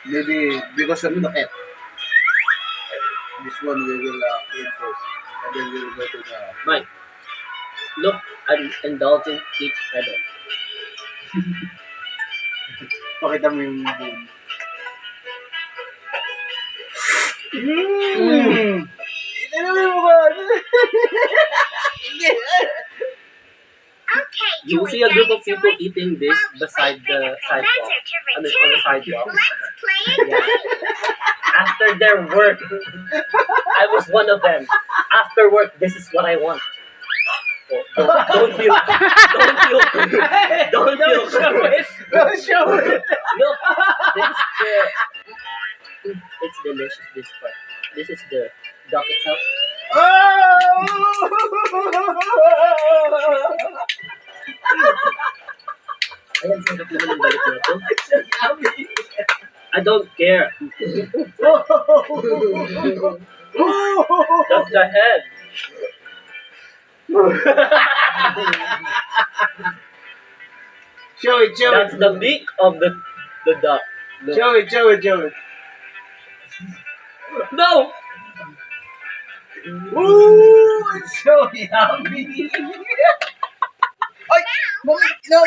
Maybe because of the F. This one we will aim first. And then we will go to the... Mike, look, I'm indulging each other. Pakita mo yung boom. Inamin mo ba? Okay, You Joey see a group of Dinosaurs, people eating this let's beside play the with sidewalk. adventure I mean, on the sidewalk. Let's play a Yeah. game. After their work, I was one of them. After work, this is what I want. Oh, don't puke. Don't puke. Don't puke. Don't show it! Look, this is the... It's delicious, this part. This is the duck itself. Oh! Ayan, sarap naman ang balik na ito. I don't care. That's the head. Show it, show That's it. the beak of the duck. Look. Show it, show it, show it. No! Ooh, it's so yummy. Ay, no,